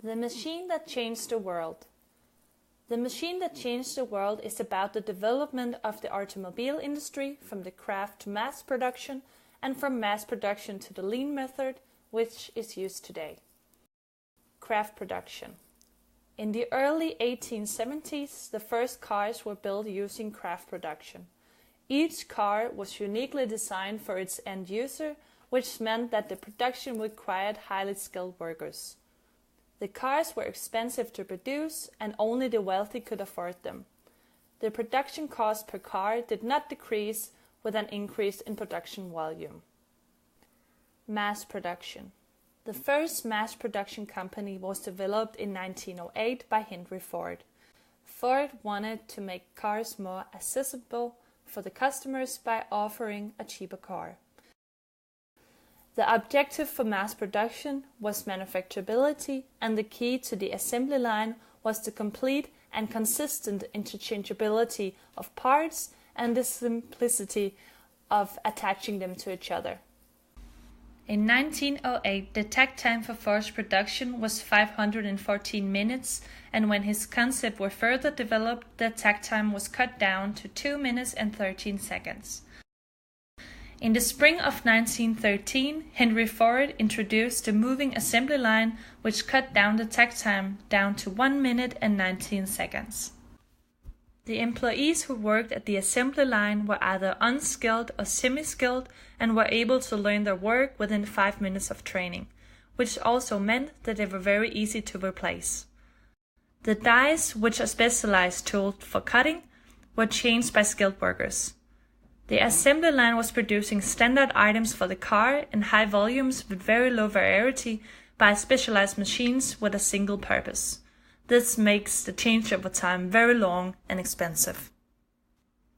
The machine that changed the world. The machine that changed the world is about the development of the automobile industry from the craft to mass production and from mass production to the lean method, which is used today. Craft production. In the early 1870s, the first cars were built using craft production. Each car was uniquely designed for its end user, which meant that the production required highly skilled workers. The cars were expensive to produce, and only the wealthy could afford them. The production cost per car did not decrease with an increase in production volume. Mass production. The first mass production company was developed in 1908 by Henry Ford. Ford wanted to make cars more accessible for the customers by offering a cheaper car. The objective for mass production was manufacturability, and the key to the assembly line was the complete and consistent interchangeability of parts and the simplicity of attaching them to each other. In 1908, the takt time for Ford's production was 514 minutes, and when his concept were further developed, the takt time was cut down to 2 minutes and 13 seconds. In the spring of 1913, Henry Ford introduced the moving assembly line, which cut down the takt time down to 1 minute and 19 seconds. The employees who worked at the assembly line were either unskilled or semi-skilled and were able to learn their work within 5 minutes of training, which also meant that they were very easy to replace. The dies, which are specialized tools for cutting, were changed by skilled workers. The assembly line was producing standard items for the car in high volumes with very low variety by specialized machines with a single purpose. This makes the changeover time very long and expensive.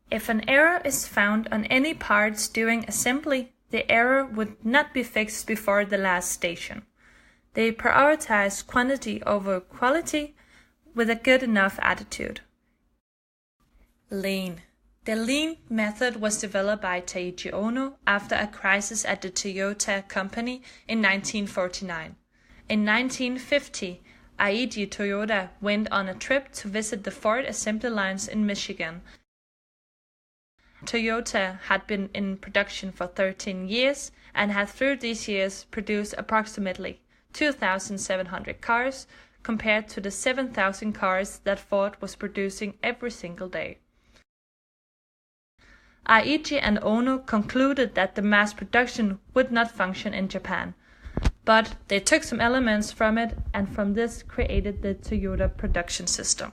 If an error is found on any parts during assembly, the error would not be fixed before the last station. They prioritize quantity over quality with a good enough attitude. Lean. The lean method was developed by Taiichi Ohno after a crisis at the Toyota company in 1949. In 1950, Aichi Toyoda went on a trip to visit the Ford assembly lines in Michigan. Toyota had been in production for 13 years and had through these years produced approximately 2,700 cars compared to the 7,000 cars that Ford was producing every single day. Aichi and Ohno concluded that the mass production would not function in Japan, but they took some elements from it and from this created the Toyota production system.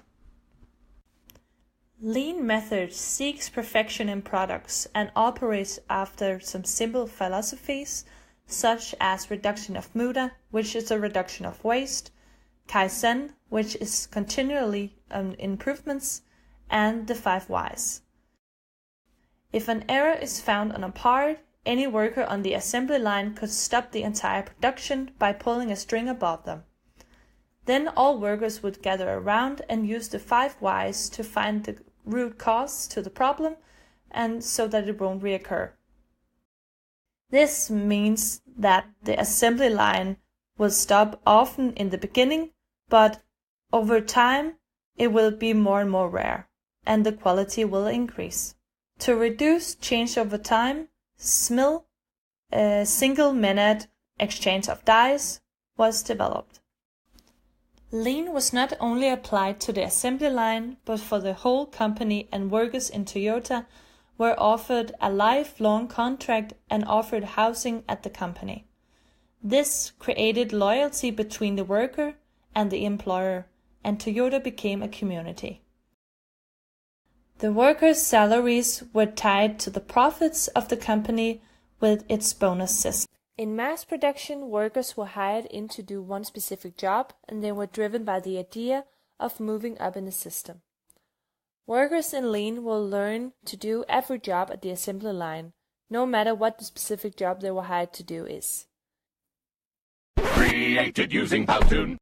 Lean method seeks perfection in products and operates after some simple philosophies such as reduction of muda, which is a reduction of waste, Kaizen, which is continually improvements, and the 5 Whys. If an error is found on a part, any worker on the assembly line could stop the entire production by pulling a string above them. Then all workers would gather around and use the 5 Whys to find the root cause to the problem and so that it won't reoccur. This means that the assembly line will stop often in the beginning, but over time it will be more and more rare, and the quality will increase. To reduce changeover time, SMIL, a single-minute exchange of dies, was developed. Lean was not only applied to the assembly line, but for the whole company, and workers in Toyota were offered a lifelong contract and offered housing at the company. This created loyalty between the worker and the employer, and Toyota became a community. The workers' salaries were tied to the profits of the company with its bonus system. In mass production, workers were hired in to do one specific job, and they were driven by the idea of moving up in the system. Workers in Lean will learn to do every job at the assembly line, no matter what the specific job they were hired to do is. Created using Powtoon.